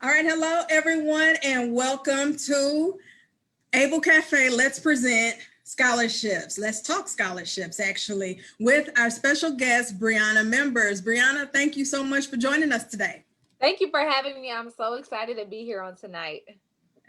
All right, hello everyone, and welcome to Able Cafe. Let's present scholarships. Let's talk scholarships, actually, with our special guest, Brianna Members. Brianna, thank you so much for joining us today. Thank you for having me. I'm so excited to be here on tonight.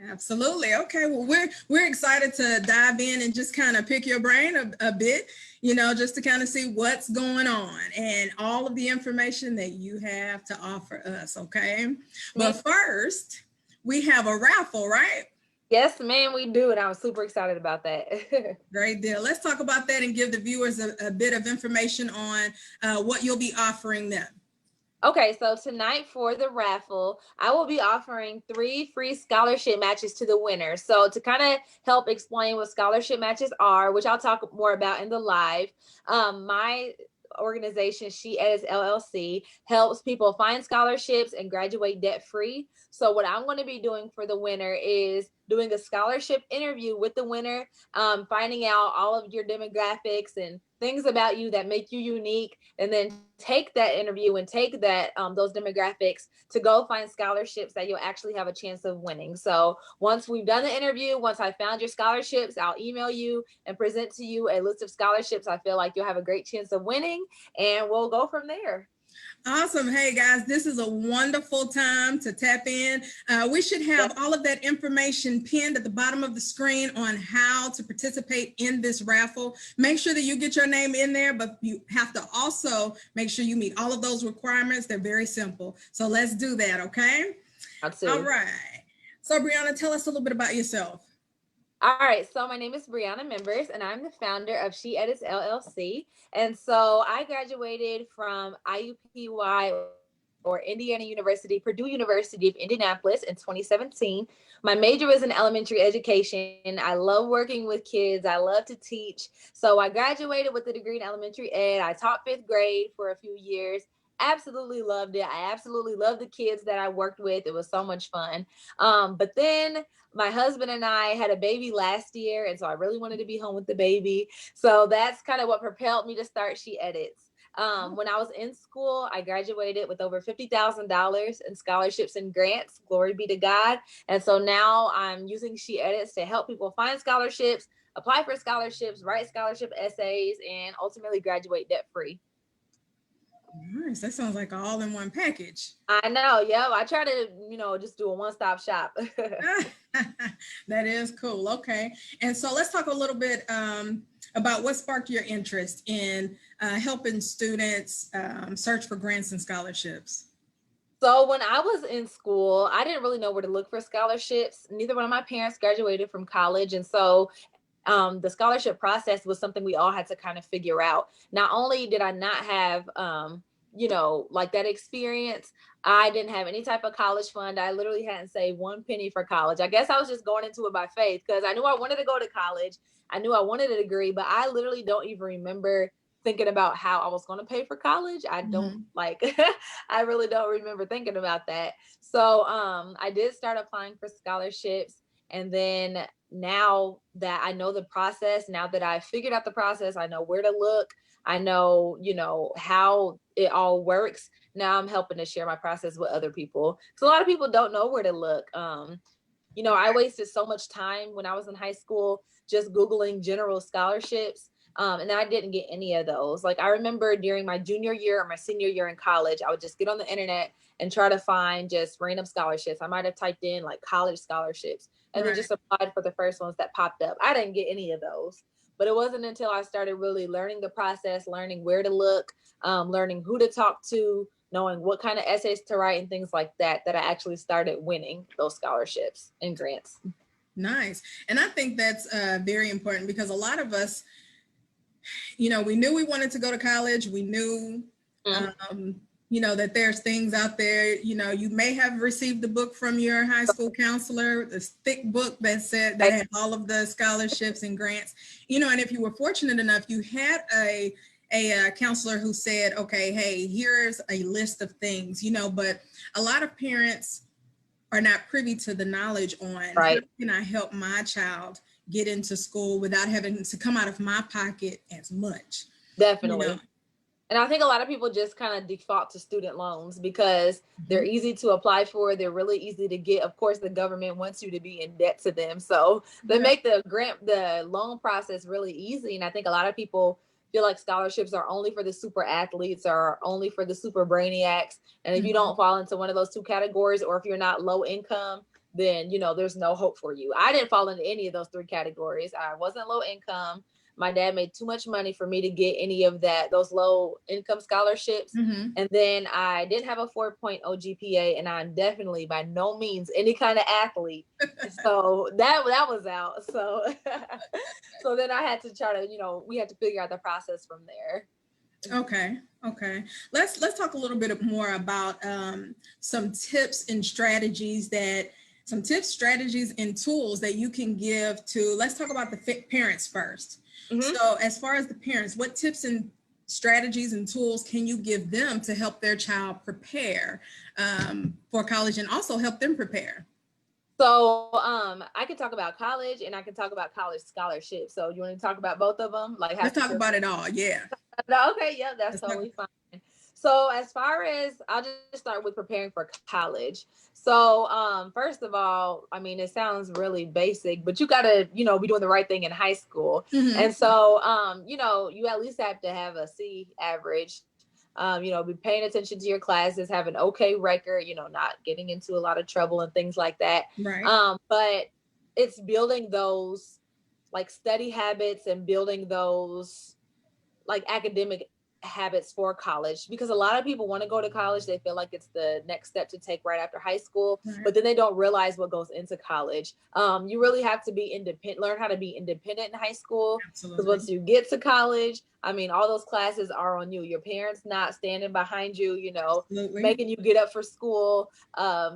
Absolutely. Okay. Well, we're excited to dive in and just kind of pick your brain a bit, just to kind of see what's going on and all of the information that you have to offer us. Okay. But first, we have a raffle, right? Yes, ma'am, we do. And I'm super excited about that. Great deal. Let's talk about that and give the viewers a bit of information on what you'll be offering them. Okay, so tonight for the raffle, I will be offering 3 free scholarship matches to the winner. So to kind of help explain what scholarship matches are, which I'll talk more about in the live, my organization, She Edits LLC, helps people find scholarships and graduate debt-free. So what I'm going to be doing for the winner is doing a scholarship interview with the winner, finding out all of your demographics and things about you that make you unique, and then take that interview and take that those demographics to go find scholarships that you'll actually have a chance of winning. So once we've done the interview, once I found your scholarships, I'll email you and present to you a list of scholarships I feel like you'll have a great chance of winning, and we'll go from there. Awesome. Hey guys, this is a wonderful time to tap in. We should have all of that information pinned at the bottom of the screen on how to participate in this raffle. Make sure that you get your name in there, but you have to also make sure you meet all of those requirements. They're very simple. So let's do that, okay? Absolutely. All right. So Brianna, tell us a little bit about yourself. All right, so my name is Brianna Members, and I'm the founder of She Edits LLC. And so I graduated from IUPUI, or Indiana University, Purdue University of Indianapolis, in 2017. My major was in elementary education. I love working with kids. I love to teach. So I graduated with a degree in elementary ed. I taught 5th grade for a few years. Absolutely loved it. I absolutely loved the kids that I worked with. It was so much fun. But then my husband and I had a baby last year, and so I really wanted to be home with the baby. So that's kind of what propelled me to start She Edits. When I was in school, I graduated with over $50,000 in scholarships and grants. Glory be to God. And so now I'm using She Edits to help people find scholarships, apply for scholarships, write scholarship essays, and ultimately graduate debt-free. Nice. That sounds like an all-in-one package. I know. Yep. I try to, just do a one-stop shop. That is cool. Okay. And so let's talk a little bit about what sparked your interest in helping students search for grants and scholarships. So when I was in school, I didn't really know where to look for scholarships. Neither one of my parents graduated from college. And so the scholarship process was something we all had to kind of figure out. Not only did I not have, like that experience, I didn't have any type of college fund. I literally hadn't saved 1 penny for college. I guess I was just going into it by faith because I knew I wanted to go to college. I knew I wanted a degree, but I literally don't even remember thinking about how I was going to pay for college. I don't I really don't remember thinking about that. So I did start applying for scholarships, and then now that I know the process, now that I figured out the process, I know where to look, I know, how it all works. Now I'm helping to share my process with other people. So a lot of people don't know where to look. I wasted so much time when I was in high school just Googling general scholarships. And I didn't get any of those. Like I remember during my junior year or my senior year in college, I would just get on the internet and try to find just random scholarships. I might have typed in like college scholarships and then just applied for the first ones that popped up. I didn't get any of those. But it wasn't until I started really learning the process, learning where to look, learning who to talk to, knowing what kind of essays to write and things like that, that I actually started winning those scholarships and grants. Nice. And I think that's very important because a lot of us, we knew we wanted to go to college. We knew, that there's things out there, you may have received the book from your high school counselor, this thick book that said that had all of the scholarships and grants, and if you were fortunate enough, you had a counselor who said, okay, hey, here's a list of things, but a lot of parents are not privy to the knowledge on how can I help my child get into school without having to come out of my pocket as much. Definitely. And I think a lot of people just kind of default to student loans because they're Mhm. easy to apply for. They're really easy to get. Of course, the government wants you to be in debt to them. So they Yeah. make the loan process really easy. And I think a lot of people feel like scholarships are only for the super athletes or only for the super brainiacs. And if you Mhm. don't fall into one of those two categories, or if you're not low income, then there's no hope for you. I didn't fall into any of those three categories. I wasn't low income. My dad made too much money for me to get any of those low income scholarships. Mhm. And then I didn't have a 4.0 GPA, and I'm definitely by no means any kind of athlete. So that was out. So so then I had to try to, we had to figure out the process from there. Okay. Okay. Let's talk a little bit more about some tips and strategies and tools that you can give to. Let's talk about the parents first. Hmm. So, as far as the parents, what tips and strategies and tools can you give them to help their child prepare for college and also help them prepare? So I can talk about college and I can talk about college scholarships. So you want to talk about both of them? Like how Let's to talk prepare? about it all. Yeah. Okay, yeah, that's Let's talk. totally fine. So as far as I'll just start with preparing for college. So first of all, I mean it sounds really basic, but you gotta, be doing the right thing in high school. Mhm. And so you at least have to have a C average. Be paying attention to your classes, have an okay record, not getting into a lot of trouble and things like that. Right. But it's building those like study habits and building those like academic habits for college, because a lot of people want to go to college. They feel like it's the next step to take right after high school, Right. but then they don't realize what goes into college. You really have to be independent, learn how to be independent in high school, because Absolutely. once you get to college, I mean, all those classes are on you. Your parents not standing behind you, Absolutely. making you get up for school.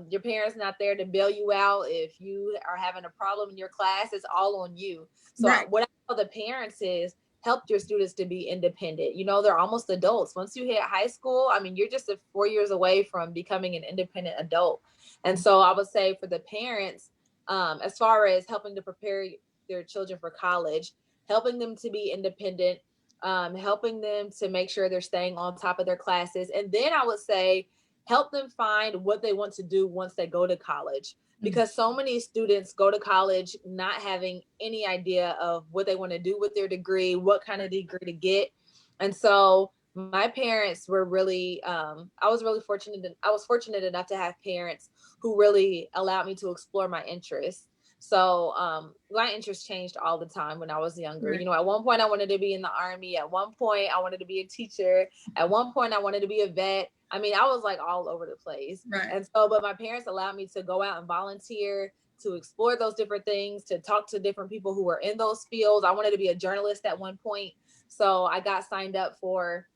Your parents not there to bail you out if you are having a problem in your class. It's all on you. So Right. what I tell the parents is, help your students to be independent. They're almost adults. Once you hit high school, I mean, you're just 4 years away from becoming an independent adult. And so I would say for the parents, as far as helping to prepare their children for college, helping them to be independent, helping them to make sure they're staying on top of their classes. And then I would say, help them find what they want to do once they go to college, because so many students go to college not having any idea of what they want to do with their degree, what kind of degree to get. And so my parents were really, I was fortunate enough to have parents who really allowed me to explore my interests. So my interests changed all the time when I was younger. Right. At one point I wanted to be in the Army. At one point I wanted to be a teacher. At one point I wanted to be a vet. I mean, I was like all over the place. Right. And so, but my parents allowed me to go out and volunteer, to explore those different things, to talk to different people who were in those fields. I wanted to be a journalist at one point. So I got signed up for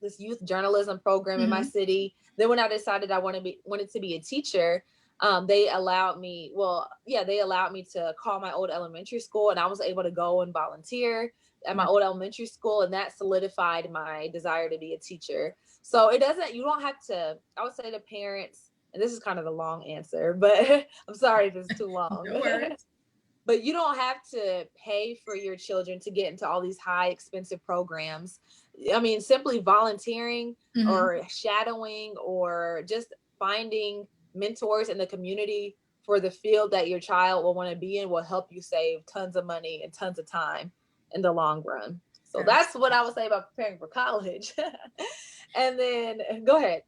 this youth journalism program in my city. Then when I decided I wanted to be a teacher, they allowed me to call my old elementary school, and I was able to go and volunteer at my old elementary school, and that solidified my desire to be a teacher. So you don't have to, I would say to parents, and this is kind of a long answer, but I'm sorry if it's too long. No worries. But you don't have to pay for your children to get into all these high expensive programs. I mean, simply volunteering or shadowing or just finding mentors in the community for the field that your child will want to be in will help you save tons of money and tons of time in the long run. So that's what I would say about preparing for college. And then go ahead.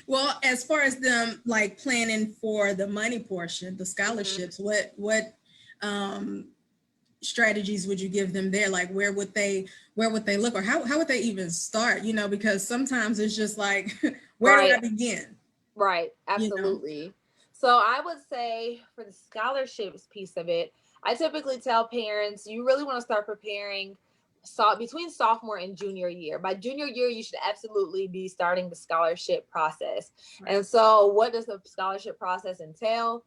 Well, as far as them like planning for the money portion, the scholarships, what strategies would you give them there? Like where would they look, or how would they even start? Because sometimes it's just like, where do I begin? Right. Absolutely. So I would say for the scholarships piece of it, I typically tell parents, you really want to start preparing between sophomore and junior year. By junior year, you should absolutely be starting the scholarship process. Right. And so what does the scholarship process entail?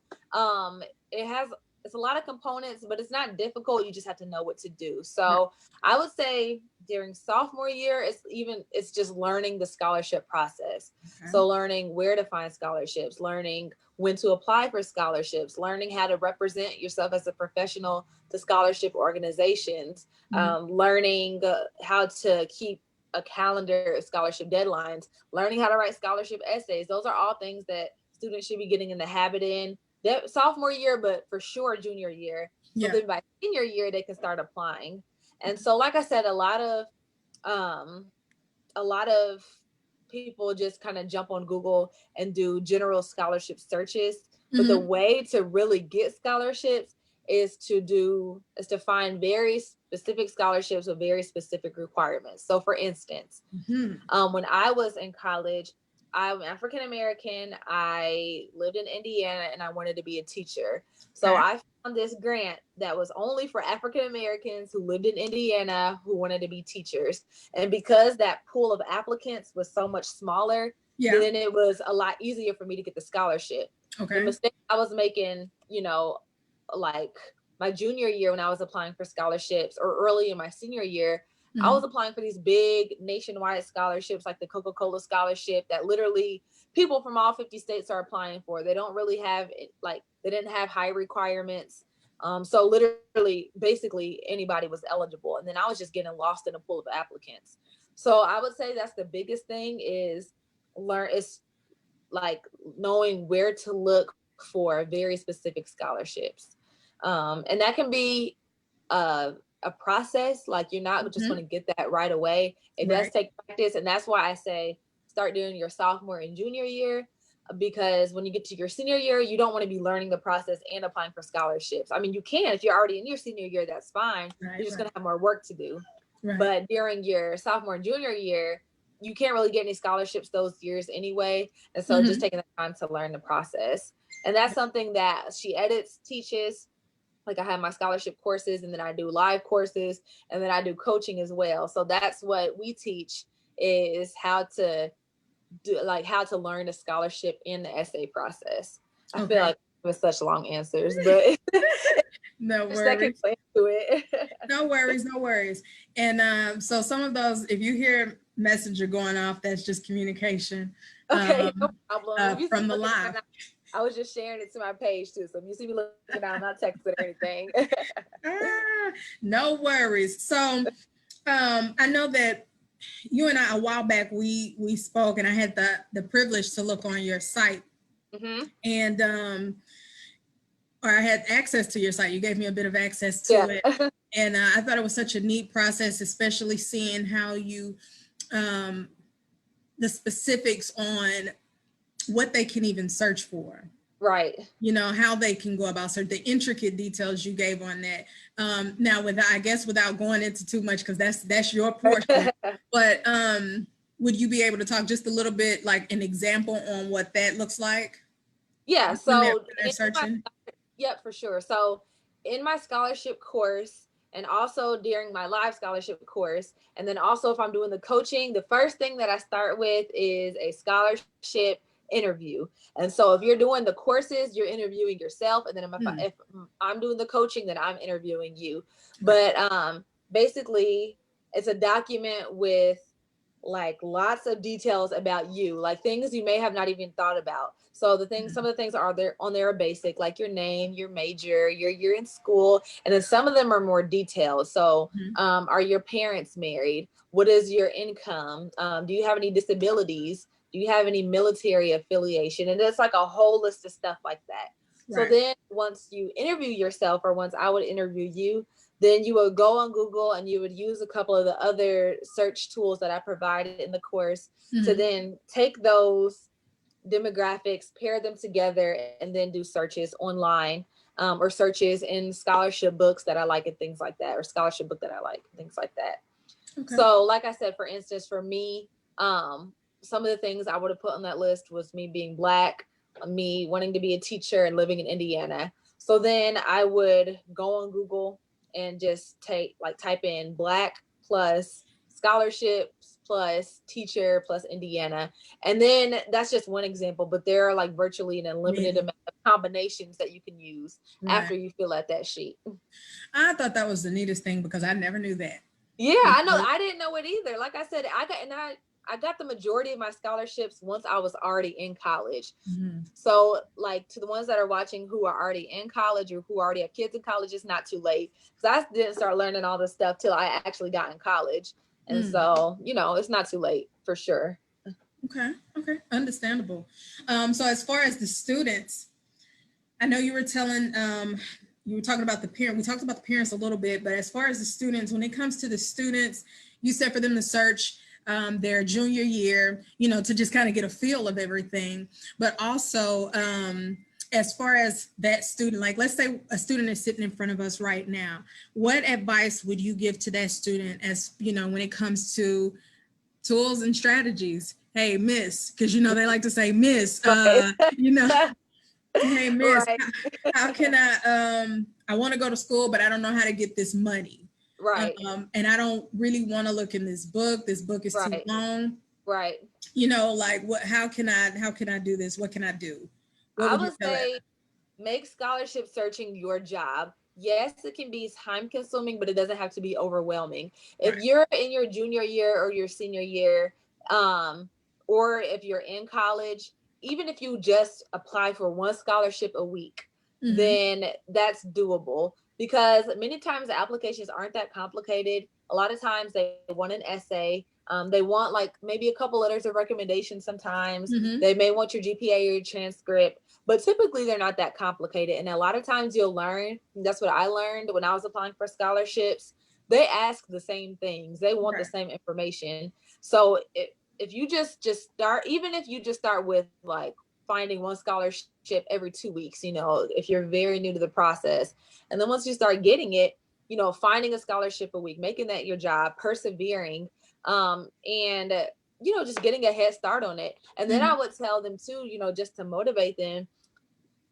It's a lot of components, but it's not difficult. You just have to know what to do. So I would say during sophomore year, it's just learning the scholarship process. Okay. So learning where to find scholarships, learning when to apply for scholarships, learning how to represent yourself as a professional to scholarship organizations, learning how to keep a calendar of scholarship deadlines, learning how to write scholarship essays. Those are all things that students should be getting in the habit in that sophomore year, but for sure junior year. So then by senior year, they can start applying. And so, like I said, a lot of people just kind of jump on Google and do general scholarship searches. But the way to really get scholarships is to find very specific scholarships with very specific requirements. So for instance, when I was in college, I'm African American. I lived in Indiana and I wanted to be a teacher. So I found this grant that was only for African Americans who lived in Indiana who wanted to be teachers. And because that pool of applicants was so much smaller, then it was a lot easier for me to get the scholarship. The mistake I was making, like my junior year when I was applying for scholarships, or early in my senior year, I was applying for these big nationwide scholarships like the Coca-Cola scholarship that literally people from all 50 states are applying for. They don't really have they didn't have high requirements. So literally, basically anybody was eligible. And then I was just getting lost in a pool of applicants. So I would say that's the biggest thing is knowing where to look for very specific scholarships. And that can be a process. Like you're not just going to get that right away. It does take practice. And that's why I say start doing your sophomore and junior year, because when you get to your senior year, you don't want to be learning the process and applying for scholarships. I mean, you can, if you're already in your senior year, that's fine. You're just going to have more work to do. But during your sophomore and junior year, you can't really get any scholarships those years anyway. And so just taking the time to learn the process. And that's something that She Edits teaches. Like I have my scholarship courses, and then I do live courses, and then I do coaching as well. So that's what we teach, is how to learn a scholarship in the essay process. I feel like with such long answers, but no worries. No worries. And so some of those, if you hear Messenger going off, that's just communication. No problem. From the live. I was just sharing it to my page too. So if you see me looking down, I'm not texting or anything. No worries. So I know that you and I, a while back, we spoke, and I had the privilege to look on your site. And or I had access to your site. You gave me a bit of access to it. And I thought it was such a neat process, especially seeing how you, the specifics on what they can even search for. How they can go about search, the intricate details you gave on that. Now, without going into too much, because that's your portion, but would you be able to talk just a little bit, like an example on what that looks like? Yeah, so searching. Yep, for sure. So in my scholarship course, and also during my live scholarship course, and then also if I'm doing the coaching, the first thing that I start with is a scholarship interview. And so if you're doing the courses, you're interviewing yourself, and then if I'm doing the coaching, then I'm interviewing you. But basically it's a document with like lots of details about you, like things you may have not even thought about. So some of the things are there on there are basic, like your name, your major, your year in school, and then some of them are more detailed. So are your parents married? What is your income? Do you have any disabilities? Do you have any military affiliation? And it's like a whole list of stuff like that. So then once you interview yourself, or once I would interview you, then you would go on Google and you would use a couple of the other search tools that I provided in the course to then take those demographics, pair them together, and then do searches online, or searches in scholarship books that I like and things like that, or scholarship book that I like, things like that. So like I said, for instance, for me, some of the things I would have put on that list was me being Black, me wanting to be a teacher and living in Indiana. So then I would go on Google and just type in Black plus scholarships plus teacher plus Indiana. And then that's just one example, but there are like virtually an unlimited amount of combinations that you can use after you fill out that sheet. I thought that was the neatest thing, because I never knew that. Yeah, I know. I didn't know it either. Like I said, I got the majority of my scholarships once I was already in college. So like to the ones that are watching who are already in college or who already have kids in college, it's not too late, because I didn't start learning all this stuff till I actually got in college. And so, you know, it's not too late for sure. Okay. Okay. Understandable. So as far as the students, I know you were you were talking about the parent. We talked about the parents a little bit, but as far as the students, when it comes to the students, you said for them to search their junior year, you know, to just kind of get a feel of everything. But also, as far as that student, like let's say a student is sitting in front of us right now, what advice would you give to that student as, you know, when it comes to tools and strategies? Hey, miss, because, you know, they like to say, miss, you know, hey, miss, Right. how can I want to go to school, but I don't know how to get this money. Right. And I don't really want to look in this book. This book is too long. Right. You know, like how can I do this? What can I do? I would say make scholarship searching your job. Yes, it can be time consuming, but it doesn't have to be overwhelming. If you're in your junior year or your senior year, or if you're in college, even if you just apply for one scholarship a week, then that's doable, because many times the applications aren't that complicated. A lot of times they want an essay. They want like maybe a couple letters of recommendation sometimes. They may want your GPA or your transcript, but typically they're not that complicated. And a lot of times you'll learn, that's what I learned when I was applying for scholarships, they ask the same things. They want the same information. So if you just start, even if you just start with like finding one scholarship every 2 weeks, you know, if you're very new to the process, and then once you start getting it, you know, finding a scholarship a week, making that your job, persevering, and you know, just getting a head start on it. And then I would tell them too, you know, just to motivate them,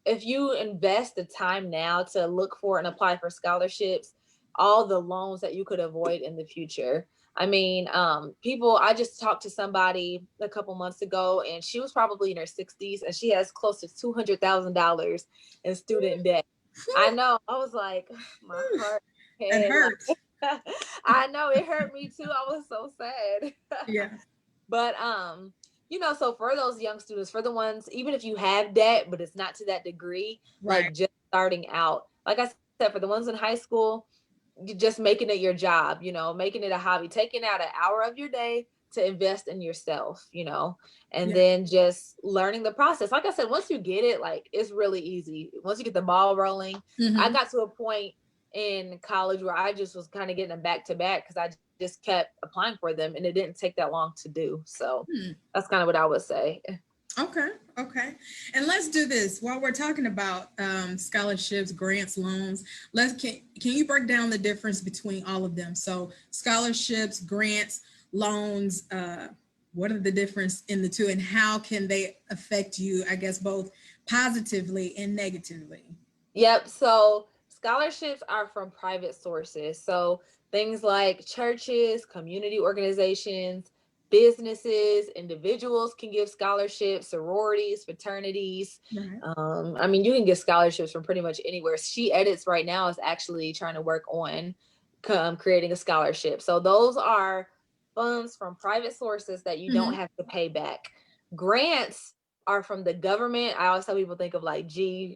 if you invest the time now to look for and apply for scholarships, all the loans that you could avoid in the future. I mean, I just talked to somebody a couple months ago, and she was probably in her 60s, and she has close to $200,000 in student debt. I know. I was like, my heart. It hurts. I know, it hurt me too. I was so sad. Yeah. But you know, so for those young students, for the ones, even if you have debt, but it's not to that degree, like just starting out, like I said, for the ones in high school, you just making it your job, you know, making it a hobby, taking out an hour of your day to invest in yourself, you know, and then just learning the process. Like I said, once you get it, like it's really easy. Once you get the ball rolling, I got to a point in college where I just was kind of getting them back to back because I just kept applying for them, and it didn't take that long to do. So that's kind of what I would say. Okay. And let's do this while we're talking about scholarships, grants, loans. Can you break down the difference between all of them? So scholarships, grants, loans, what are the difference in the two, and how can they affect you, I guess, both positively and negatively? Yep. So scholarships are from private sources. So things like churches, community organizations, businesses, individuals can give scholarships, sororities, fraternities. I mean, you can get scholarships from pretty much anywhere. She Edits right now is actually trying to work on creating a scholarship. So those are funds from private sources that you don't have to pay back. Grants are from the government. I always tell people think of like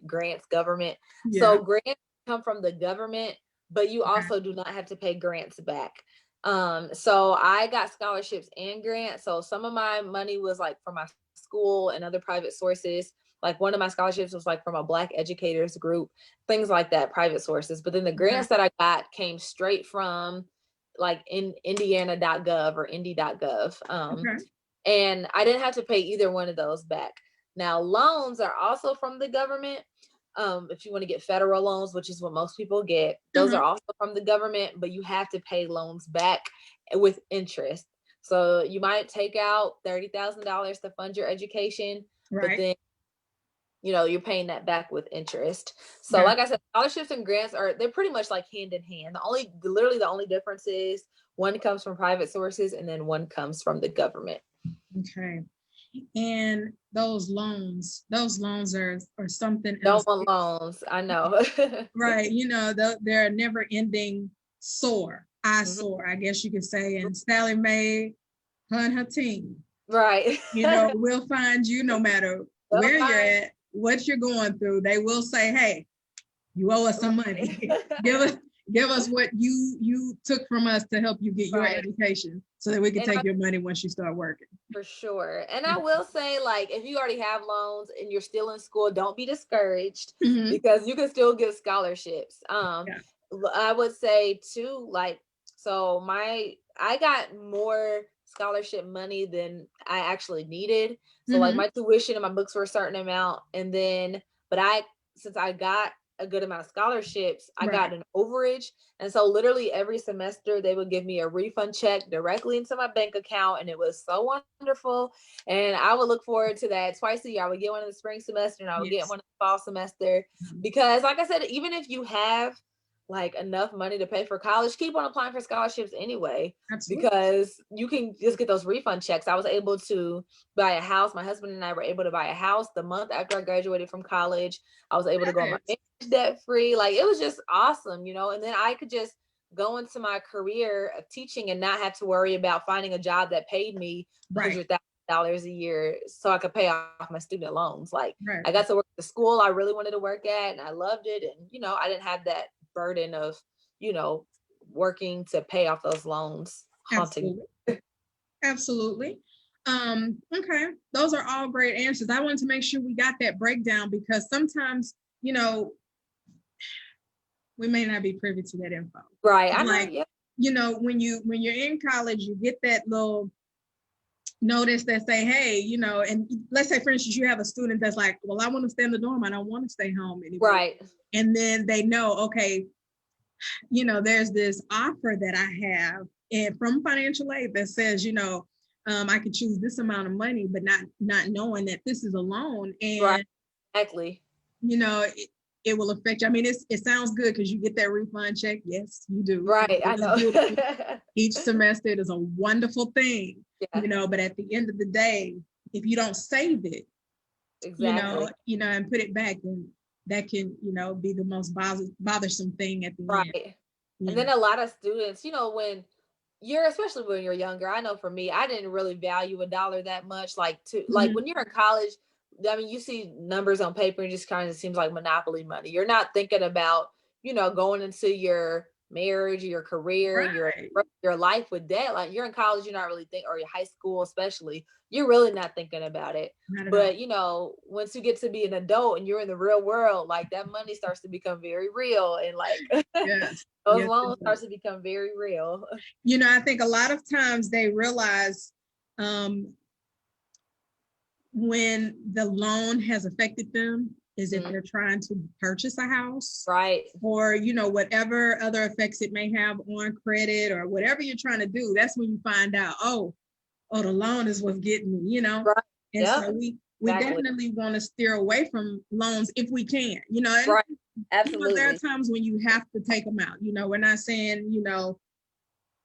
grants, government. So grants come from the government, but you also do not have to pay grants back. So I got scholarships and grants. So some of my money was like from my school and other private sources. Like one of my scholarships was like from a Black educators group, things like that, private sources. But then the grants that I got came straight from like in Indiana.gov or Indy.gov. And I didn't have to pay either one of those back. Now, loans are also from the government. If you want to get federal loans, which is what most people get, those are also from the government, but you have to pay loans back with interest. So you might take out $30,000 to fund your education, but then, you know, you're paying that back with interest. So like I said, scholarships and grants they're pretty much like hand in hand. Literally the only difference is one comes from private sources and then one comes from the government. Okay. And those loans are something else. Don't want loans, I know. Right. You know, they're a never ending sore. I guess you could say, and Sallie Mae, her and her team. Right. You know, we'll find you no matter where you're at, what you're going through. They will say, hey, you owe us some money. Give us what you took from us to help you get your Right. education so that we can And take your money once you start working. for sure. And I will say, like, if you already have loans and you're still in school, don't be discouraged Mhm. because you can still get scholarships. Yeah. I would say too, like, so I got more scholarship money than I actually needed. So like Mhm. my tuition and my books were a certain amount. And then, but since I got a good amount of scholarships, I got Right. an overage. And so literally every semester they would give me a refund check directly into my bank account. And it was so wonderful. And I would look forward to that twice a year. I would get one in the spring semester and I would get Yes. one in the fall semester. Mhm. Because like I said, even if you have like enough money to pay for college, keep on applying for scholarships anyway, Absolutely. because you can just get those refund checks. I was able to buy a house. My husband and I were able to buy a house the month after I graduated from college. I was able to go on my Yes. marriage debt free. Like it was just awesome, you know, and then I could just go into my career of teaching and not have to worry about finding a job that paid me Right. $100,000 a year so I could pay off my student loans. Like Right. I got to work at the school I really wanted to work at and I loved it. And, you know, I didn't have that burden of, you know, working to pay off those loans haunting. Absolutely. Absolutely. Okay. Those are all great answers. I wanted to make sure we got that breakdown because sometimes, you know, we may not be privy to that info. Right. I know. Like, Yeah. you know, when you're in college, you get that little notice that say, hey, you know, and let's say for instance, you have a student that's like, well, I want to stay in the dorm. I don't want to stay home anymore. Right. And then they know, okay, you know, there's this offer that I have and from financial aid that says, you know, I could choose this amount of money, but not knowing that this is a loan and Right. Exactly. you know, it will affect you. I mean, it sounds good because you get that refund check. Yes, you do. Right. I It's know. beautiful. Each semester it is a wonderful thing, Yeah. you know, but at the end of the day, if you don't save it, Exactly. you know, and put it back, then that can, you know, be the most bothersome thing at the end. Right. And then a lot of students, you know, especially when you're younger, I know for me, I didn't really value a dollar that much. Like Mhm. when you're in college, I mean, you see numbers on paper and it just kind of seems like monopoly money. You're not thinking about, you know, going into your marriage, your career, Right. your life with debt. Like you're in college, you're not really thinking, or your high school especially, you're really not thinking about it. Not at all. But you know, once you get to be an adult and you're in the real world, like that money starts to become very real, and like Yes. those Yes, loans it starts does. to become very real. You know, I think a lot of times they realize um, when the loan has affected them is if they're trying to purchase a house Right. or, you know, whatever other effects it may have on credit or whatever you're trying to do. That's when you find out, oh, the loan is what's getting me, you know? Right. And Yep. so we Exactly. definitely want to steer away from loans if we can, you know, and Right. you know, Absolutely. there are times when you have to take them out. You know, we're not saying, you know,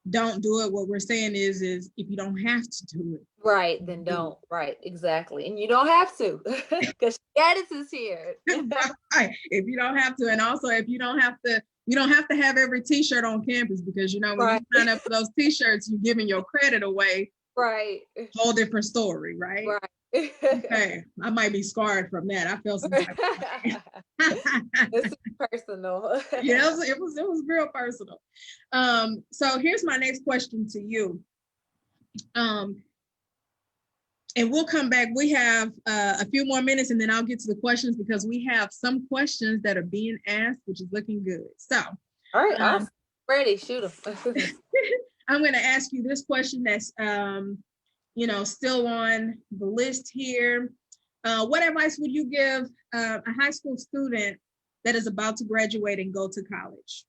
don't do it. What we're saying is if you don't have to do it, Right. Then don't. Right. Exactly. And you don't have to because Gaddis is here. right. If you don't have to, and also if you don't have to, you don't have to have every t-shirt on campus because you know when Right. you sign up for those t-shirts, you're giving your credit away. Right. Whole different story, right? Right. Okay, I might be scarred from that. I felt some type of way. This is personal. Yeah, it was real personal. So here's my next question to you. And we'll come back. We have a few more minutes and then I'll get to the questions because we have some questions that are being asked, which is looking good. So, all right, awesome. Ready, shoot them. I'm going to ask you this question that's, you know, still on the list here. What advice would you give a high school student that is about to graduate and go to college?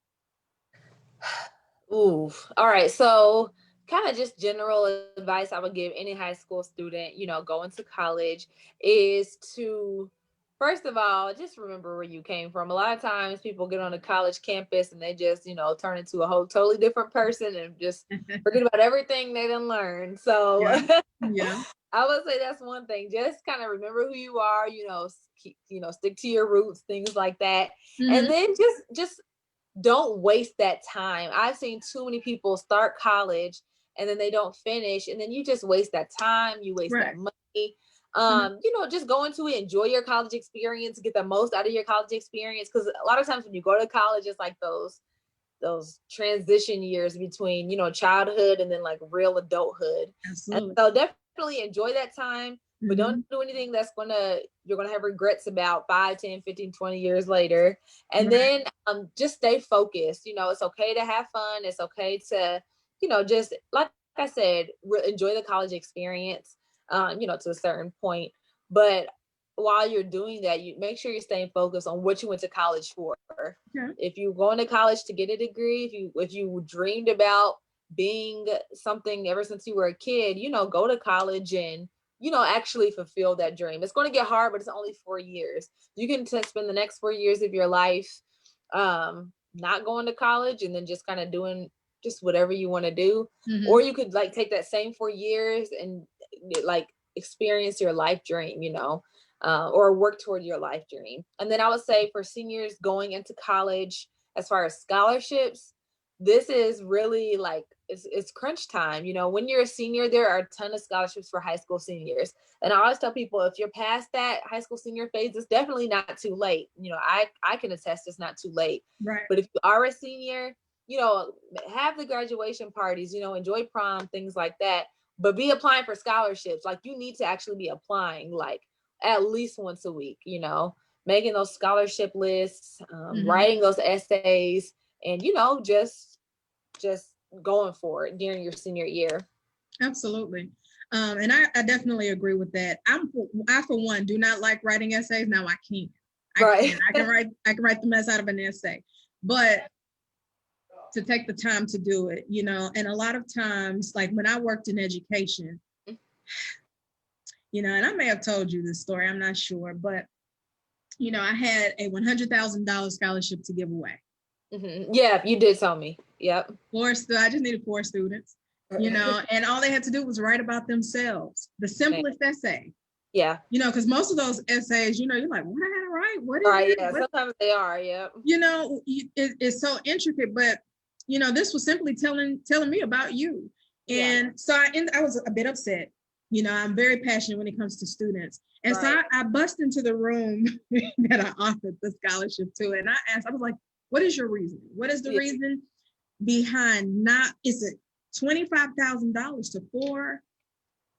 Ooh, all right. So, kind of just general advice I would give any high school student, you know, going to college is to, first of all, just remember where you came from. A lot of times people get on a college campus and they just, you know, turn into a whole totally different person and just forget about everything they didn't learn. So, Yeah. I would say that's one thing. Just kind of remember who you are, you know, stick to your roots, things like that. Mm-hmm. And then just don't waste that time. I've seen too many people start college and then they don't finish, and then you just waste that time, you waste that money. You know, just go into it, enjoy your college experience, get the most out of your college experience. Because a lot of times when you go to college, it's like those those transition years between, you know, childhood and then like real adulthood. Absolutely. And so definitely enjoy that time, but Mhm. don't do anything that's you're gonna have regrets about 5, 10, 15, 20 years later. And Right. then just stay focused. You know, it's okay to have fun. It's okay to, you know, just like I said, enjoy the college experience, you know, to a certain point. But while you're doing that, you make sure you're staying focused on what you went to college for. Okay. If you're going to college to get a degree, if you dreamed about being something ever since you were a kid, you know, go to college and, you know, actually fulfill that dream. It's going to get hard, but it's only 4 years. You can spend the next 4 years of your life not going to college and then just kind of doing just whatever you want to do. Mhm. Or you could like take that same 4 years and like experience your life dream, you know, or work toward your life dream. And then I would say for seniors going into college, as far as scholarships, this is really like it's crunch time. You know, when you're a senior, there are a ton of scholarships for high school seniors. And I always tell people, if you're past that high school senior phase, it's definitely not too late. You know, I can attest it's not too late. Right. But if you are a senior, you know, have the graduation parties, you know, enjoy prom, things like that. But be applying for scholarships. Like you need to actually be applying like at least once a week, you know, making those scholarship lists, writing those essays, and, you know, just going for it during your senior year. Absolutely. And I definitely agree with that. I for one do not like writing essays. Now I can't. Right. I can write the mess out of an essay, but to take the time to do it, you know, and a lot of times, like when I worked in education, you know, and I may have told you this story, I'm not sure, but you know, I had a $100,000 scholarship to give away. Mm-hmm. Yeah, you did tell me. Yep. I just needed 4 students, you know, and all they had to do was write about themselves. The simplest essay. Yeah. You know, because most of those essays, you know, you're like, what I had to write? What is right, it? yeah. Sometimes they are, yeah. You know, it's so intricate, but you know, this was simply telling me about you. And so I was a bit upset. You know, I'm very passionate when it comes to students. And so I bust into the room that I offered the scholarship to. And I was like, what is your reason? What is the reason behind is it $25,000 to 4?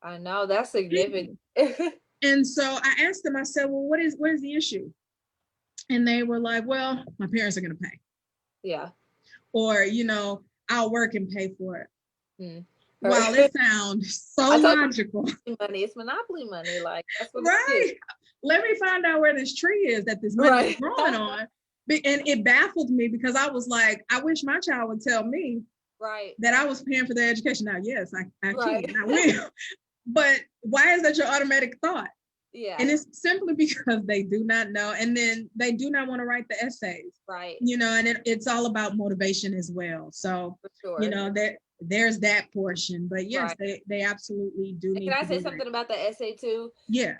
I know, that's significant. And so I asked them, I said, well, what is the issue? And they were like, well, my parents are going to pay. Yeah. Or, you know, I'll work and pay for it. Wow, it sounds so logical. Money, it's monopoly money. Like, that's what right. Let me find out where this tree is that this money is growing on. And it baffled me because I was like, I wish my child would tell me that I was paying for their education. Now, yes, I can, I will. But why is that your automatic thought? Yeah. And it's simply because they do not know. And then they do not want to write the essays. Right. You know, and it's all about motivation as well. So, you know, there's that portion. But yes, they absolutely do need to. Can I say something about the essay too? Yeah.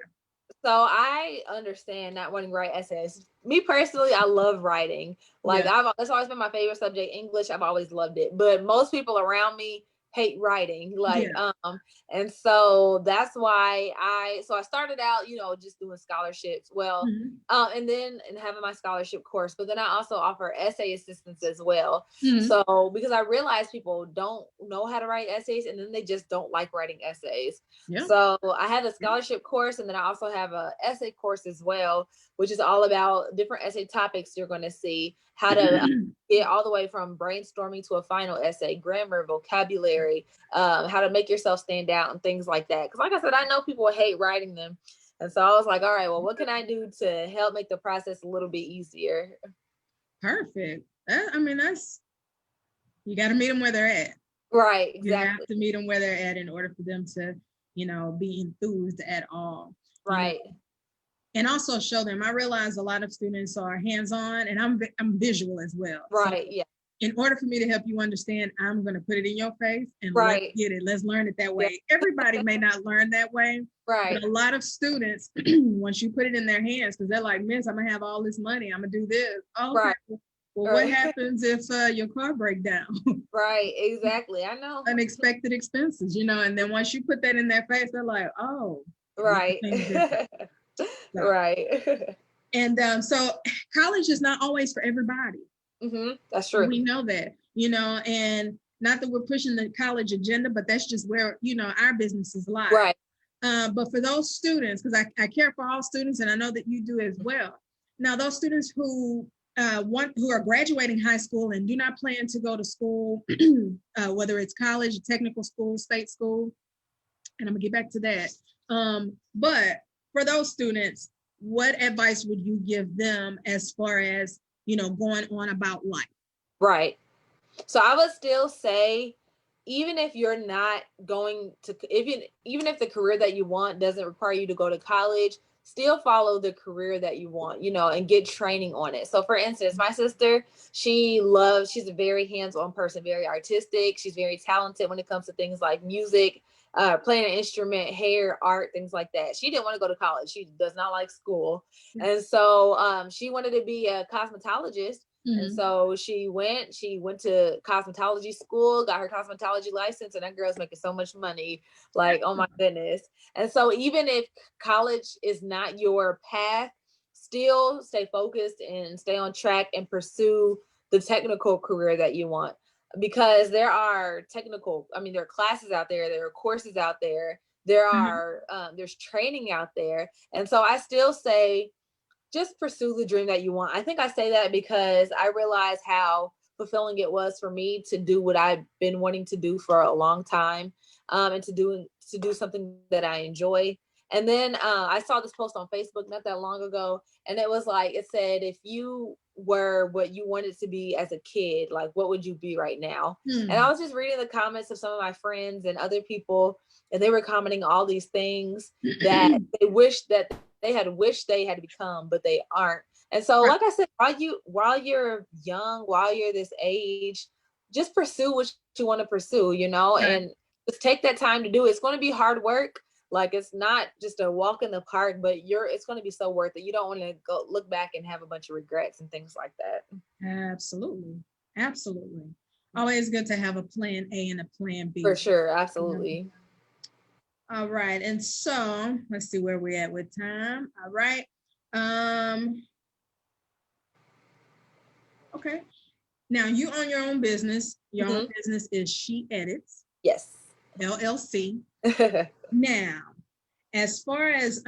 So I understand not wanting to write essays. Me personally, I love writing. Like it's always been my favorite subject, English. I've always loved it. But most people around me hate writing. Like, and so that's why I started out, you know, just doing scholarships. Well, and having my scholarship course, but then I also offer essay assistance as well. So because I realized people don't know how to write essays and then they just don't like writing essays. So I have a scholarship course and then I also have a essay course as well, which is all about different essay topics you're going to see, how to get all the way from brainstorming to a final essay, grammar, vocabulary, how to make yourself stand out and things like that. Because like I said, I know people hate writing them. And so I was like, all right, well, what can I do to help make the process a little bit easier? Perfect. I mean, you got to meet them where they're at. Right, exactly. You have to meet them where they're at in order for them to, you know, be enthused at all. Right. You know? And also show them. I realize a lot of students are hands-on and I'm visual as well. Right, so in order for me to help you understand, I'm going to put it in your face and let's get it. Let's learn it that way. Everybody may not learn that way. Right. But a lot of students, once you put it in their hands, because they're like, miss, I'm going to have all this money. I'm going to do this. Oh, okay. Well, what happens if your car breaks down? Right, exactly. I know. Unexpected expenses, you know, and then once you put that in their face, they're like, oh. Right. Right. And so college is not always for everybody. That's true. We know that, and not that we're pushing the college agenda, but that's just where, our businesses lie. Right. But for those students, because I care for all students, and I know that you do as well. Now, those students who are graduating high school and do not plan to go to school, whether it's college, technical school, state school, and I'm gonna get back to that. But for those students, what advice would you give them as far as, going on about life? Right. So I would still say, even if you're not going to, even if the career that you want doesn't require you to go to college, still follow the career that you want, and get training on it. So for instance, my sister, she's a very hands-on person, very artistic. She's very talented when it comes to things like music, playing an instrument, hair, art, things like that. She didn't want to go to college. She does not like school. And so she wanted to be a cosmetologist. And so she went to cosmetology school, got her cosmetology license, and that girl's making so much money. Like, oh my goodness. And so even if college is not your path, still stay focused and stay on track and pursue the technical career that you want. Because there are there are classes out there, there are courses out there, there's training out there. And so I still say, just pursue the dream that you want. I think I say that because I realized how fulfilling it was for me to do what I've been wanting to do for a long time, and to do something that I enjoy. And then I saw this post on Facebook not that long ago, and it said, if you were what you wanted to be as a kid, like, what would you be right now? And I was just reading the comments of some of my friends and other people, and they were commenting all these things that they wish that they had wished they had become, but they aren't. And so, like I said, while you're young, while you're this age, just pursue what you want to pursue, and just take that time to do it. It's going to be hard work. Like, it's not just a walk in the park, but it's going to be so worth it. You don't want to go look back and have a bunch of regrets and things like that. Absolutely. Absolutely. Always good to have a plan A and a plan B. For sure. Absolutely. All right. And so let's see where we're at with time. All right. Okay. Now, you own your own business. Your own business is She Edits. Yes. LLC. Now, as far as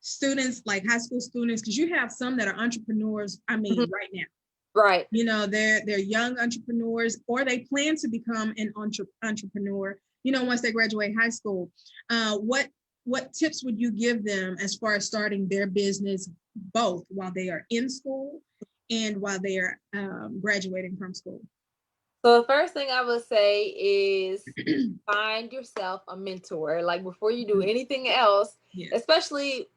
students, like high school students, because you have some that are entrepreneurs, right now. Right. They're young entrepreneurs, or they plan to become an entrepreneur, once they graduate high school. What tips would you give them as far as starting their business, both while they are in school and while they are graduating from school? So the first thing I would say is find yourself a mentor. Like, before you do anything else, especially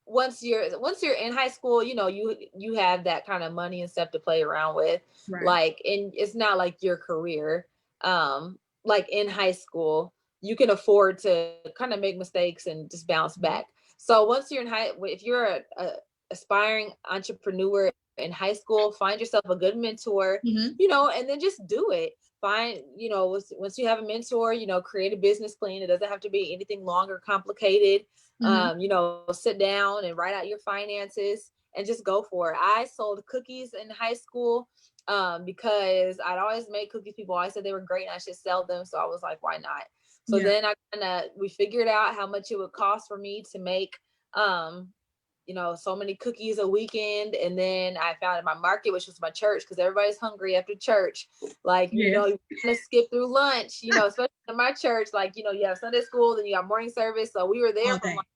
once you're in high school, you have that kind of money and stuff to play around with. Right. Like, and it's not like your career. Like in high school, you can afford to kind of make mistakes and just bounce back. So once you're if you're a aspiring entrepreneur in high school, find yourself a good mentor, and then just do it. Find, once you have a mentor, create a business plan. It doesn't have to be anything long or complicated. Sit down and write out your finances and just go for it. I sold cookies in high school because I'd always make cookies. People always said they were great and I should sell them. So I was like, why not? So then we figured out how much it would cost for me to make, so many cookies a weekend. And then I found my market, which was my church, because everybody's hungry after church. Like, you want to skip through lunch, especially in my church, like, you have Sunday school, then you have morning service. So we were there from like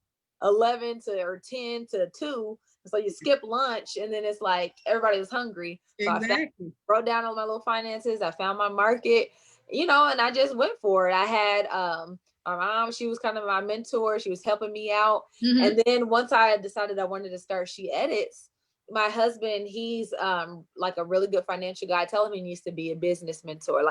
11 or 10 to 2. So you skip lunch, and then it's like everybody was hungry. So I wrote down all my little finances. I found my market, and I just went for it. I had my mom, she was kind of my mentor. She was helping me out. And then once I decided I wanted to start She Edits, my husband, he's like a really good financial guy. I tell him he needs to be a business mentor,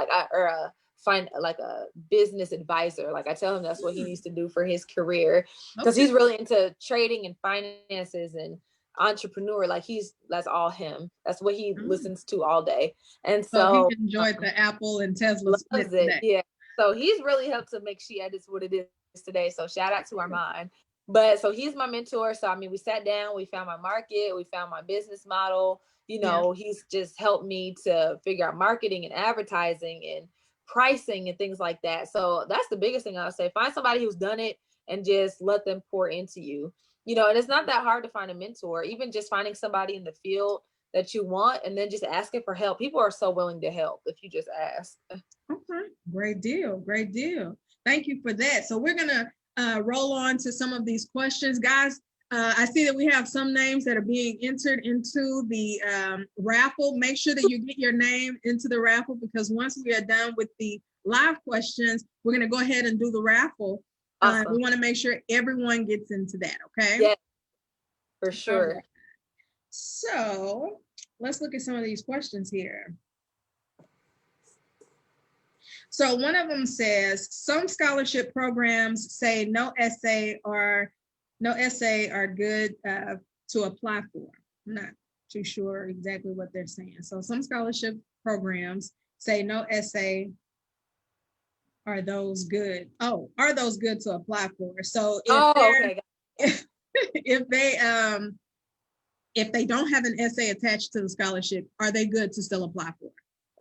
find like a business advisor. Like, I tell him that's what he needs to do for his career, because he's really into trading and finances and entrepreneur. Like, that's all him. That's what he listens to all day. And so he enjoyed the Apple and Tesla split today. Yeah. So he's really helped to make She Edits what it is today. So shout out to Armand. But so he's my mentor. So I mean, we sat down, we found my market, we found my business model. Yeah. He's just helped me to figure out marketing and advertising and pricing and things like that. So that's the biggest thing I would say. Find somebody who's done it and just let them pour into you. And it's not that hard to find a mentor, even just finding somebody in the field that you want and then just asking for help. People are so willing to help if you just ask. Okay, great deal, great deal. Thank you for that. So we're gonna roll on to some of these questions, guys. I see that we have some names that are being entered into the raffle. Make sure that you get your name into the raffle, because once we are done with the live questions, we're gonna go ahead and do the raffle. Awesome. We want to make sure everyone gets into that. Okay. Yeah, for sure. Right. So let's look at some of these questions here. So one of them says, some scholarship programs say no essay are good to apply for. I'm not too sure exactly what they're saying. So some scholarship programs say no essay. Are those good? Oh, are those good to apply for? So if if they don't have an essay attached to the scholarship, are they good to still apply for?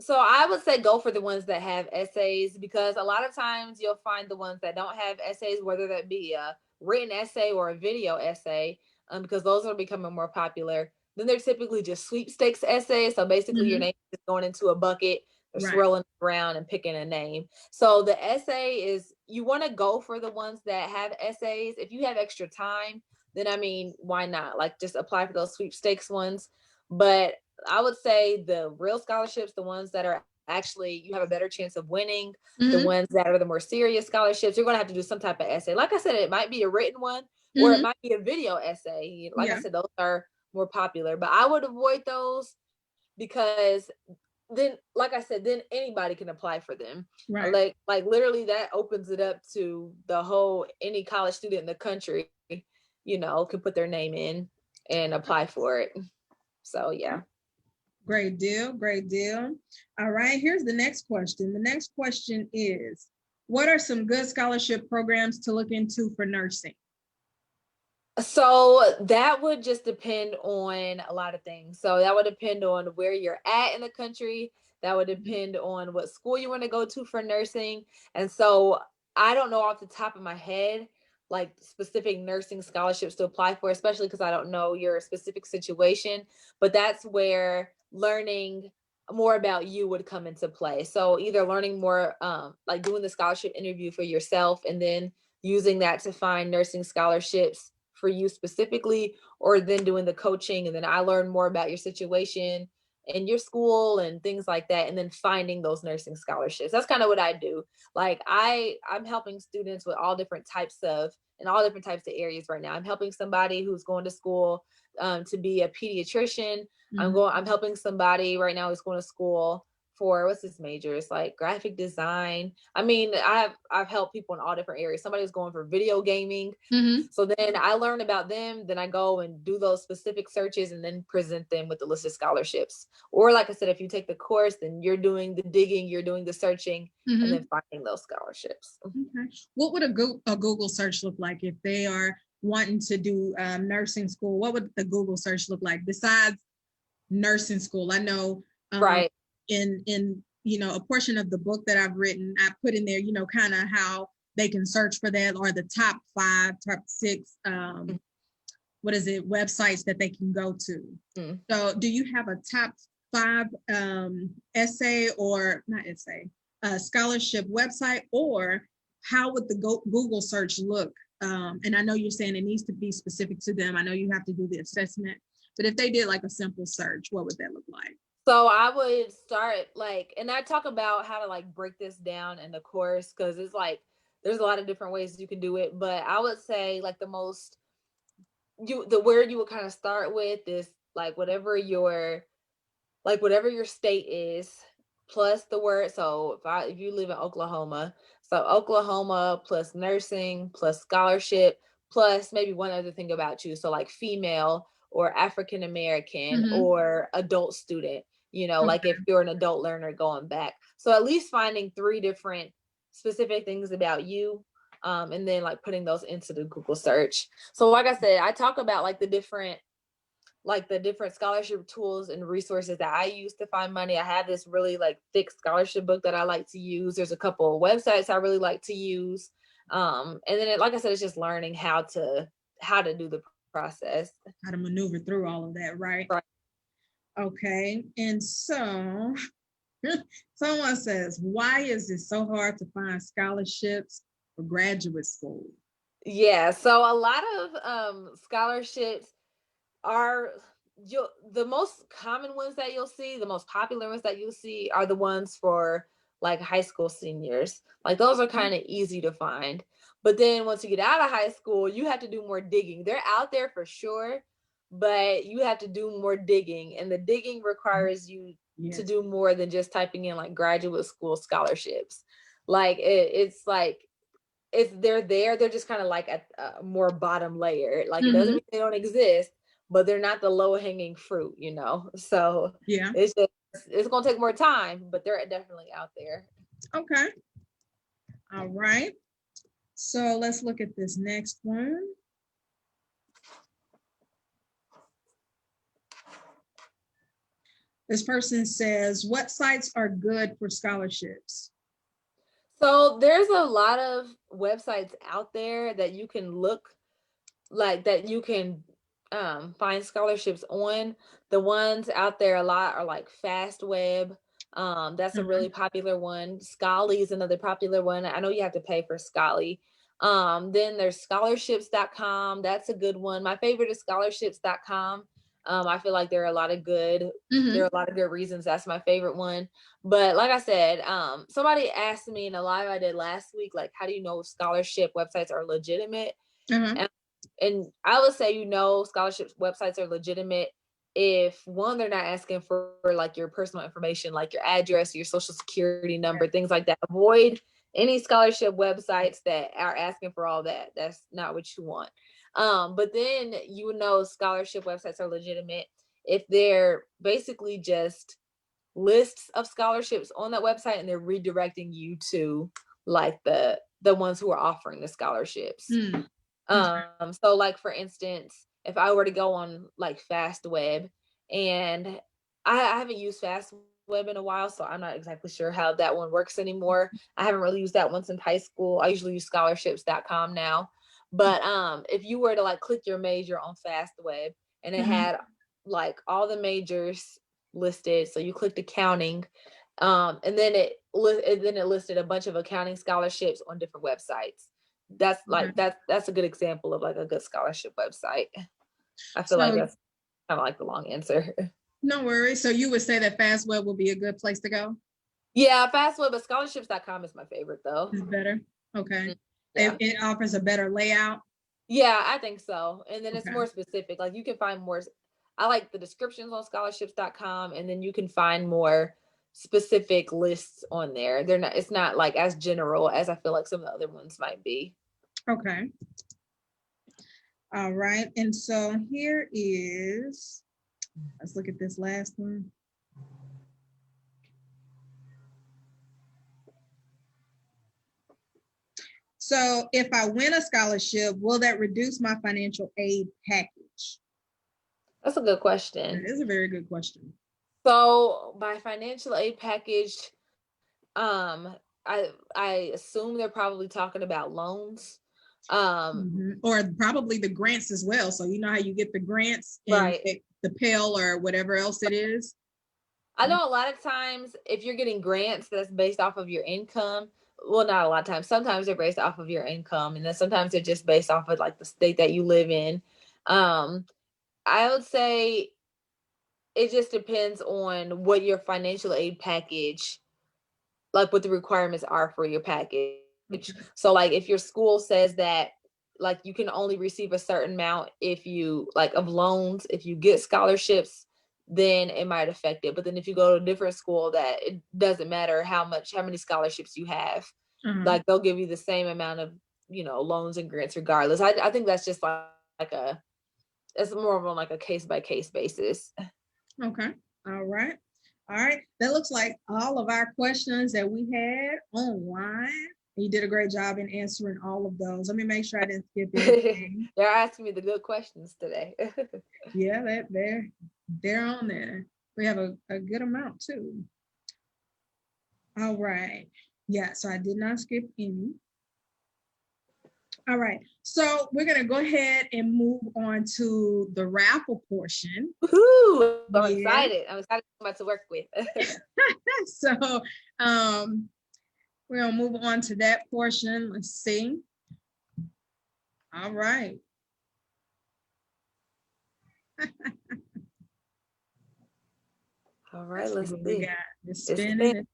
So I would say go for the ones that have essays, because a lot of times you'll find the ones that don't have essays, whether that be a written essay or a video essay, because those are becoming more popular. Then they're typically just sweepstakes essays. So basically your name is going into a bucket, or swirling around and picking a name. So the essay is, you want to go for the ones that have essays. If you have extra time, then I mean, why not? Like, just apply for those sweepstakes ones. But I would say the real scholarships, the ones that are actually, you have a better chance of winning, the ones that are the more serious scholarships, you're going to have to do some type of essay. Like I said, it might be a written one, or it might be a video essay. Like I said, those are more popular, but I would avoid those, because then, like I said, then anybody can apply for them. Like literally that opens it up to the whole, any college student in the country, can put their name in and apply for it. So yeah. Great deal, great deal. All right, here's the next question. The next question is, what are some good scholarship programs to look into for nursing? So that would just depend on a lot of things. So that would depend on where you're at in the country. That would depend on what school you want to go to for nursing. And so I don't know off the top of my head, like specific nursing scholarships to apply for, especially because I don't know your specific situation. But that's where learning more about you would come into play. So either learning more, like doing the scholarship interview for yourself, and then using that to find nursing scholarships for you specifically, or then doing the coaching, and then I learn more about your situation and your school and things like that, and then finding those nursing scholarships. That's kind of what I do. Like I'm helping students with all different types of areas right now. I'm helping somebody who's going to school to be a pediatrician. I'm helping somebody right now who's going to school for, what's this major? It's like graphic design. I mean, I've helped people in all different areas. Somebody was going for video gaming. So then I learn about them. Then I go and do those specific searches and then present them with the list of scholarships. Or like I said, if you take the course, then you're doing the digging, you're doing the searching, and then finding those scholarships. Okay. What would a Google search look like if they are wanting to do nursing school? What would the Google search look like besides nursing school? I know in a portion of the book that I've written, I put in there, kind of how they can search for that, or the top 6 websites that they can go to. So do you have a top 5 scholarship website, or how would the Google search look? And I know you're saying it needs to be specific to them. I know you have to do the assessment, but if they did like a simple search, what would that look like? So I would start and I talk about how to break this down in the course, because it's there's a lot of different ways you can do it. But I would say where you would kind of start with is whatever your state is, plus the word. So if you live in Oklahoma, so Oklahoma plus nursing plus scholarship plus maybe one other thing about you. So female or African American or adult student, if you're an adult learner going back. So at least finding 3 different specific things about you and then like putting those into the Google search. So like I said, I talk about like the different scholarship tools and resources that I use to find money. I have this really like thick scholarship book that I like to use. There's a couple of websites I really like to use. And then like I said, it's just learning how to do the process. How to maneuver through all of that, right? Right. Okay. And so someone says, why is it so hard to find scholarships for graduate school? Yeah, so a lot of scholarships are the most common ones that you'll see, the most popular ones that you'll see are the ones for like high school seniors. Like those are kind of easy to find. But then once you get out of high school, you have to do more digging. They're out there for sure, but you have to do more digging, and the digging requires you to do more than just typing in like graduate school scholarships. Like they're just kind of like at a more bottom layer. Like it doesn't mean they don't exist, but they're not the low hanging fruit, you know? So yeah, it's gonna take more time, but they're definitely out there. Okay. All right. So let's look at this next one. This person says, what sites are good for scholarships? So there's a lot of websites out there that you can look like that you can find scholarships on. The ones out there a lot are like FastWeb. That's a really popular one. Scholly is another popular one. I know you have to pay for Scholly. Then there's scholarships.com. That's a good one. My favorite is scholarships.com. I feel like there are a lot of good reasons. That's my favorite one. But like I said, somebody asked me in a live I did last week, like, how do you know scholarship websites are legitimate? And I would say, scholarship websites are legitimate if one, they're not asking for like your personal information, like your address, your social security number, things like that. Avoid any scholarship websites that are asking for all that. That's not what you want. But then scholarship websites are legitimate if they're basically just lists of scholarships on that website and they're redirecting you to like the ones who are offering the scholarships. So like for instance, if I were to go on like FastWeb, and I haven't used FastWeb in a while, so I'm not exactly sure how that one works anymore. I haven't really used that one since high school. I usually use scholarships.com now. But if you were to like click your major on FastWeb and it had like all the majors listed, so you clicked accounting, and then it listed a bunch of accounting scholarships on different websites. That's like that's a good example of like a good scholarship website. I feel like that's kind of like the long answer. No worries. So you would say that FastWeb will be a good place to go? Yeah, FastWeb, but scholarships.com is my favorite though. Is better. Okay. Yeah. It offers a better layout. Yeah, I think so. And then it's more specific. Like you can find more. I like the descriptions on scholarships.com, and then you can find more specific lists on there. It's not like as general as I feel like some of the other ones might be. Okay. All right. And so here is, let's look at this last one. So if I win a scholarship, will that reduce my financial aid package? That's a good question. That is a very good question. So my financial aid package, I assume they're probably talking about loans. Or probably the grants as well. So you know how you get the grants and the Pell or whatever else it is. I know a lot of times if you're getting grants that's based off of your income, well, not a lot of times. Sometimes they're based off of your income, and then sometimes they're just based off of like the state that you live in. I would say it just depends on what your financial aid package, like what the requirements are for your package. So like if your school says that like you can only receive a certain amount if you like of loans, if you get scholarships, then it might affect it. But then if you go to a different school, that it doesn't matter how many scholarships you have, like they'll give you the same amount of loans and grants regardless. I think that's just it's more of on like a case by case basis. Okay. All right. That looks like all of our questions that we had online. You did a great job in answering all of those. Let me make sure I didn't skip anything. They're asking me the good questions today. Yeah, they're on there. We have a good amount too. All right. Yeah, so I did not skip any. All right, so we're gonna go ahead and move on to the raffle portion. Woohoo! I'm Yeah. excited. I'm excited about to work with. So we're gonna move on to that portion. Let's see. All right. All right, let's see. It's spinning.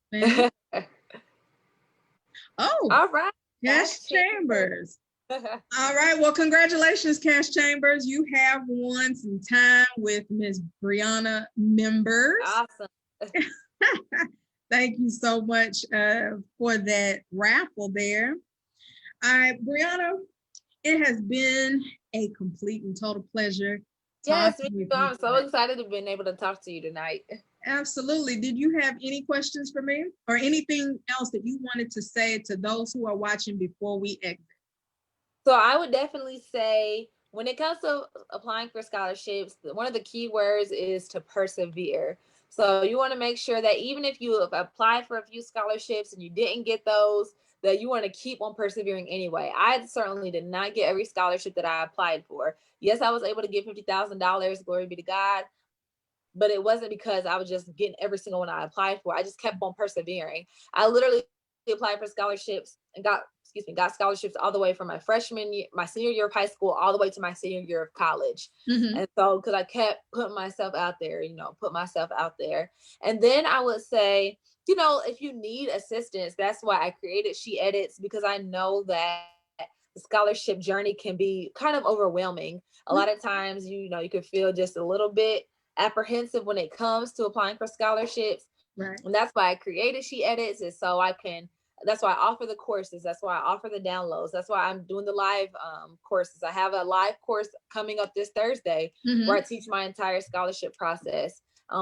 Oh, all right. Cash Chambers. All right. Well, congratulations, Cash Chambers. You have won some time with Miss Brianna Members. Awesome. Thank you so much for that raffle there. All right, Brianna, it has been a complete and total pleasure. Yes, I'm so excited to be able to talk to you tonight. Absolutely. Did you have any questions for me or anything else that you wanted to say to those who are watching before we exit? So I would definitely say when it comes to applying for scholarships, one of the key words is to persevere. So you want to make sure that even if you have applied for a few scholarships and you didn't get those, that you want to keep on persevering anyway. I certainly did not get every scholarship that I applied for. Yes, I was able to get $50,000, glory be to God, but it wasn't because I was just getting every single one I applied for. I just kept on persevering. I literally applied for scholarships and got scholarships all the way from my freshman year, my senior year of high school, all the way to my senior year of college. Mm-hmm. And so, because I kept putting myself out there, And then I would say, if you need assistance, that's why I created She Edits, because I know that the scholarship journey can be kind of overwhelming. A lot of times, you could feel just a little bit apprehensive when it comes to applying for scholarships. Right. And that's why I created She Edits, is so that's why I offer the courses. That's why I offer the downloads. That's why I'm doing the live courses. I have a live course coming up this Thursday where I teach my entire scholarship process.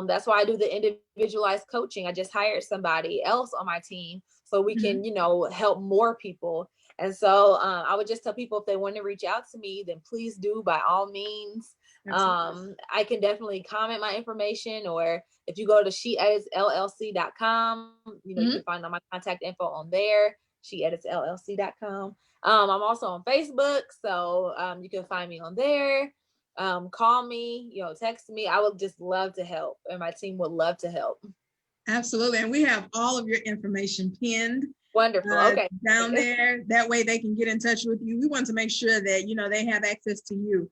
That's why I do the individualized coaching. I just hired somebody else on my team so we can, help more people. And so I would just tell people, if they want to reach out to me, then please do, by all means. I can definitely comment my information, or if you go to sheeditsllc.com, you can find all my contact info on there, sheeditsllc.com. I'm also on Facebook, so you can find me on there. Call me, text me. I would just love to help, and my team would love to help. Absolutely. And we have all of your information pinned. Wonderful. Okay. Down there. That way they can get in touch with you. We want to make sure that, they have access to you.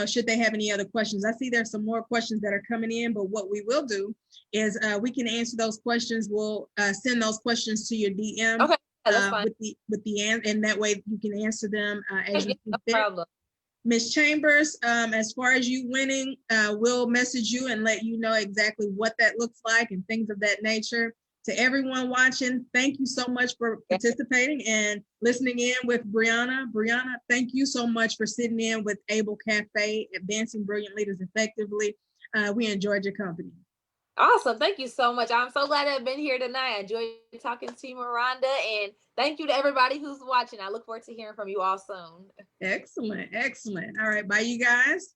Should they have any other questions. I see there's some more questions that are coming in, but what we will do is we can answer those questions. We'll send those questions to your DM. Okay. Yeah, that's fine. with the end, and that way you can answer them as you see fit. No problem. Ms. Chambers, as far as you winning, we'll message you and let you know exactly what that looks like and things of that nature. To everyone watching, thank you so much for participating and listening in with Brianna. Brianna, thank you so much for sitting in with Able Cafe, Advancing Brilliant Leaders Effectively. We enjoyed your company. Awesome. Thank you so much. I'm so glad I've been here tonight. I enjoyed talking to you, Miranda, and thank you to everybody who's watching. I look forward to hearing from you all soon. Excellent. Excellent. All right. Bye, you guys.